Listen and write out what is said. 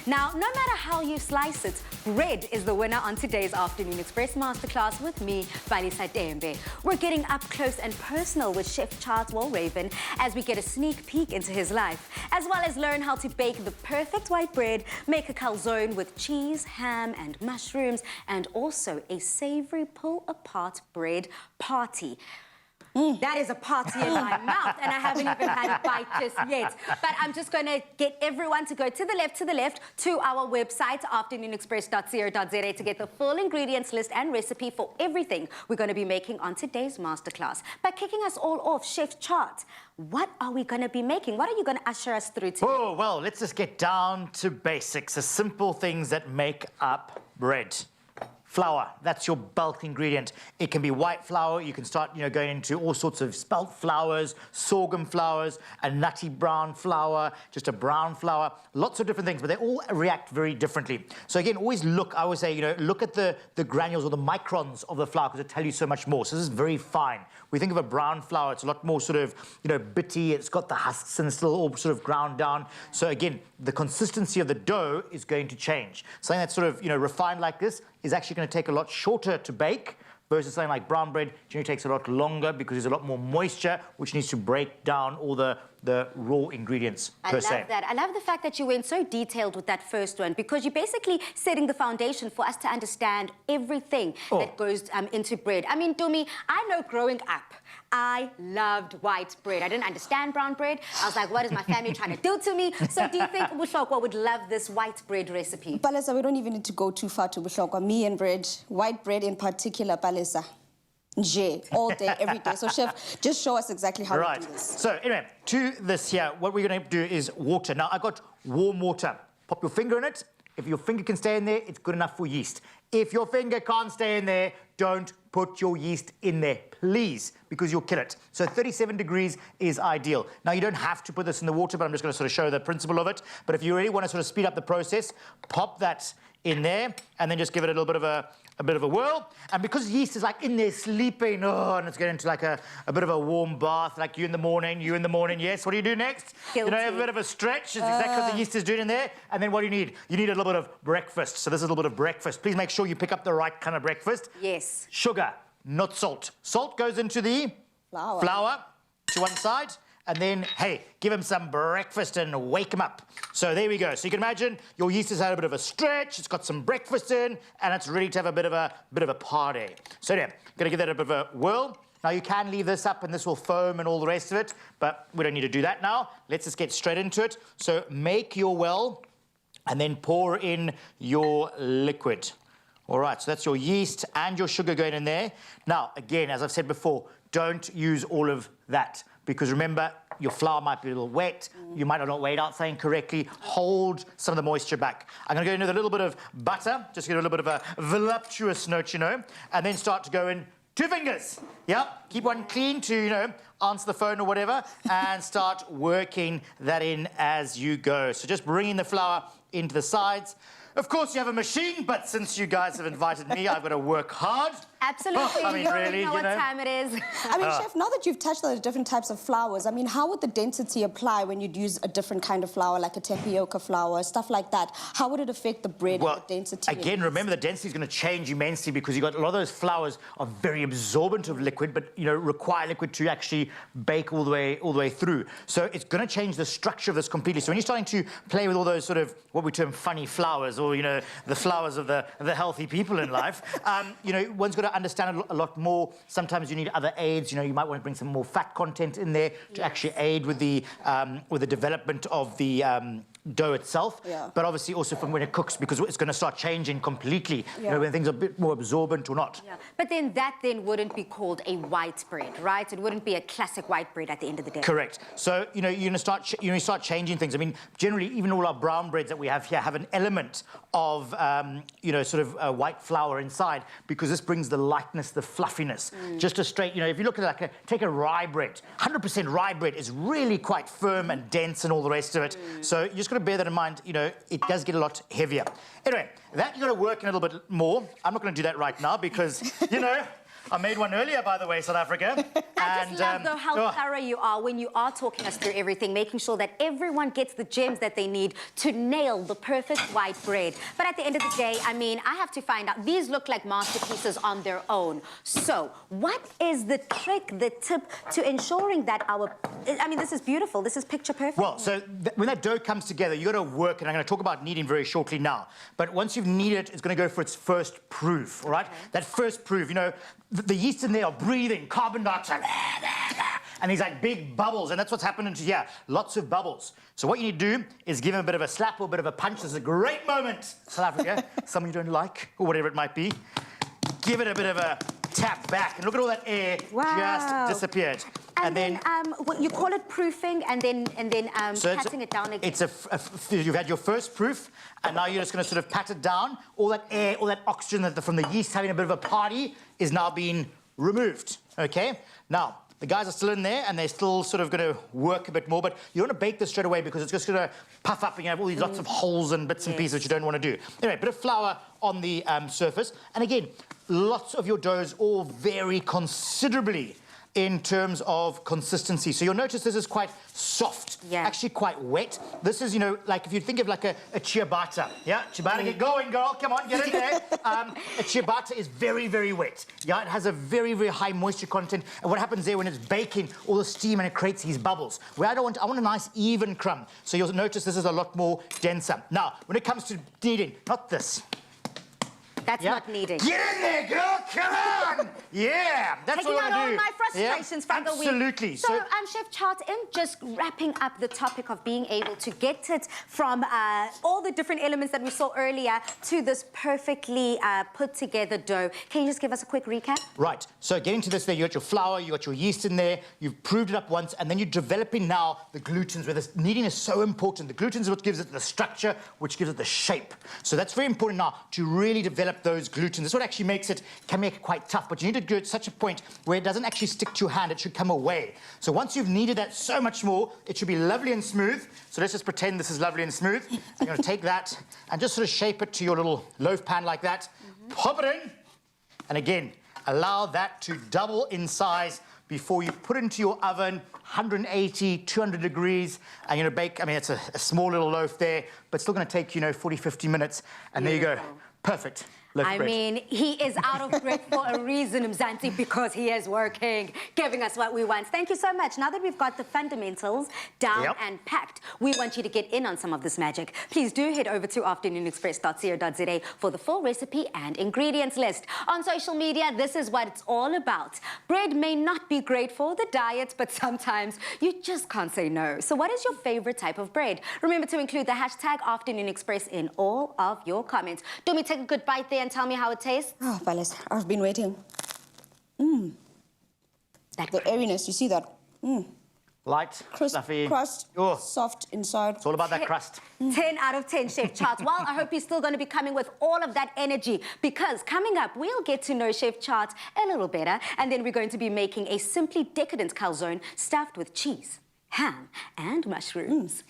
Now, no matter how you slice it, bread is the winner on today's Afternoon Express Masterclass with me, Balisa Dembe. We're getting up close and personal with Chef Charles Walraven as we get a sneak peek into his life, as well as learn how to bake the perfect white bread, make a calzone with cheese, ham and mushrooms, and also a savory pull-apart bread party. That is a party in my mouth, and I haven't even had a bite just yet. But I'm just going to get everyone to go to the left, to our website, afternoonexpress.co.za, to get the full ingredients list and recipe for everything we're going to be making on today's masterclass. But kicking us all off, Chef Chart, what are we going to be making? What are you going to usher us through today? Oh, well, let's just get down to basics, the simple things that make up bread. Flour, that's your bulk ingredient. It can be white flour. You can start, going into all sorts of spelt flours, sorghum flours, a nutty brown flour, just a brown flour, lots of different things, but they all react very differently. So again, always look, I always say, look at the granules or the microns of the flour because it tell you so much more. So this is very fine. We think of a brown flour, it's a lot more sort of, bitty. It's got the husks and it's still all sort of ground down. So again, the consistency of the dough is going to change. Something that's sort of, refined like this is actually going to take a lot shorter to bake versus something like brown bread generally takes a lot longer because there's a lot more moisture, which needs to break down all the raw ingredients per se. I love that. I love the fact that you went so detailed with that first one because you're basically setting the foundation for us to understand everything that goes into bread. I mean, Dumi, I know growing up, I loved white bread. I didn't understand brown bread. I was like, what is my family trying to do to me? So do you think Bushokwa would love this white bread recipe? Palesa, we don't even need to go too far to Bushokwa. Me and bread, white bread in particular, Palesa. Nje, all day, every day. So, Chef, just show us exactly how to do this. So, anyway, to this here, what we're going to do is water. Now, I got warm water. Pop your finger in it. If your finger can stay in there, it's good enough for yeast. If your finger can't stay in there, don't put your yeast in there, please, because you'll kill it. So 37 degrees is ideal. Now, you don't have to put this in the water, but I'm just going to sort of show the principle of it. But if you really want to sort of speed up the process, pop that in there and then just give it a little bit of a whirl. And because yeast is like in there sleeping, and it's getting into like a bit of a warm bath, like you in the morning, yes. What do you do next? Guilty. Have a bit of a stretch. Is exactly what the yeast is doing in there. And then what do you need? You need a little bit of breakfast. So this is a little bit of breakfast. Please make sure you pick up the right kind of breakfast. Yes. Sugar, not salt. Salt goes into the flour to one side. And then, hey, give him some breakfast and wake him up. So there we go. So you can imagine your yeast has had a bit of a stretch, it's got some breakfast in, and it's ready to have a bit of a party. So yeah, gonna give that a bit of a whirl. Now you can leave this up and this will foam and all the rest of it, but we don't need to do that now. Let's just get straight into it. So make your well and then pour in your liquid. All right, so that's your yeast and your sugar going in there. Now, again, as I've said before, don't use all of that. Because remember, your flour might be a little wet. You might not weigh it out saying correctly. Hold some of the moisture back. I'm going to go in with a little bit of butter, just get a little bit of a voluptuous note, and then start to go in 2 fingers. Yep, keep one clean to, answer the phone or whatever, and start working that in as you go. So just bringing the flour into the sides. Of course, you have a machine, but since you guys have invited me, I've got to work hard. Absolutely. I mean, you really, know what time it is. I mean, Chef, now that you've touched on the different types of flours, I mean, how would the density apply when you'd use a different kind of flour, like a tapioca flour, stuff like that? How would it affect the bread and the density? Again, remember the density is going to change immensely because you've got a lot of those flours are very absorbent of liquid, but, require liquid to actually bake all the way through. So it's going to change the structure of this completely. So when you're starting to play with all those sort of what we term funny flours or, the flours of the healthy people in life, one's got to understand a lot more. Sometimes you need other aids. You might want to bring some more fat content in there to actually aid with the development of the dough itself, but obviously also from when it cooks because it's going to start changing completely, when things are a bit more absorbent or not. Yeah. But then that wouldn't be called a white bread, right? It wouldn't be a classic white bread at the end of the day. Correct. So, you're going to start changing things. I mean, generally, even all our brown breads that we have here have an element of, white flour inside because this brings the lightness, the fluffiness. Just a straight, if you look at take a rye bread, 100% rye bread is really quite firm and dense and all the rest of it. So you're just going to bear that in mind, it does get a lot heavier. Anyway, that you've got to work in a little bit more. I'm not going to do that right now because, I made one earlier, by the way, South Africa. I just love, though, how thorough you are when you are talking us through everything, making sure that everyone gets the gems that they need to nail the perfect white bread. But at the end of the day, I mean, I have to find out. These look like masterpieces on their own. So what is the trick, the tip to ensuring that I mean, this is beautiful. This is picture perfect. Well, so when that dough comes together, you got to work, and I'm going to talk about kneading very shortly now. But once you've kneaded it, it's going to go for its first proof, all right? Okay. That first proof, you know, the yeast in there are breathing carbon dioxide, and these like big bubbles, and that's what's happening to here. Lots of bubbles. So what you need to do is give them a bit of a slap or a bit of a punch. This is a great moment, South Africa. Someone you don't like, or whatever it might be. Give it a bit of a tap back, and look at all that air just disappeared. And then what you call it proofing, and then so patting it down again. It's you've had your first proof, and now you're just going to sort of pat it down. All that air, all that oxygen from the yeast having a bit of a party is now being removed. Okay. Now the guys are still in there, and they're still sort of going to work a bit more. But you don't want to bake this straight away because it's just going to puff up, and you have all these lots of holes and bits and pieces which you don't want to do. Anyway, a bit of flour on the surface, and again, lots of your doughs all vary considerably in terms of consistency. So you'll notice this is quite soft, actually quite wet. This is, you know, like if you think of like a ciabatta, yeah? Ciabatta, get going, girl, come on, get in there. A ciabatta is very, very wet. Yeah, it has a very, very high moisture content. And what happens there when it's baking, all the steam, and it creates these bubbles. Where I want a nice even crumb. So you'll notice this is a lot more denser. Now, when it comes to kneading, not this. That's not kneading. Get in there, girl! Come on! Yeah, that's what I want to do. Taking out all my frustrations from the week. Absolutely. So, Chef Chart, in just wrapping up the topic of being able to get it from all the different elements that we saw earlier to this perfectly put together dough, can you just give us a quick recap? Right. So getting to this there, you got your flour, you got your yeast in there, you've proved it up once, and then you're developing now the glutens, where this kneading is so important. The gluten is what gives it the structure, which gives it the shape. So that's very important now to really develop those glutens. This is what actually can make it quite tough, but you need to do it at such a point where it doesn't actually stick to your hand, it should come away. So once you've kneaded that so much more, it should be lovely and smooth. So let's just pretend this is lovely and smooth. I'm going to take that and just sort of shape it to your little loaf pan like that. Pop it in, and again, allow that to double in size before you put it into your oven, 180, 200 degrees, and you're going to bake. I mean, it's a small little loaf there, but still going to take, you know, 40, 50 minutes, and there you go. Perfect. I mean, he is out of breath for a reason, Mzansi, because he is working, giving us what we want. Thank you so much. Now that we've got the fundamentals down and packed, we want you to get in on some of this magic. Please do head over to afternoonexpress.co.za for the full recipe and ingredients list. On social media, this is what it's all about. Bread may not be great for the diet, but sometimes you just can't say no. So what is your favorite type of bread? Remember to include the hashtag AfternoonExpress in all of your comments. Do me take a good bite there and tell me how it tastes. Oh, Palace, I've been waiting. The airiness, you see that? Light, crisp, fluffy. Crust, soft inside. It's all about that crust. 10 out of 10, Chef Chart. Well, I hope you're still going to be coming with all of that energy, because coming up, we'll get to know Chef Chart a little better, and then we're going to be making a simply decadent calzone stuffed with cheese, ham, and mushrooms.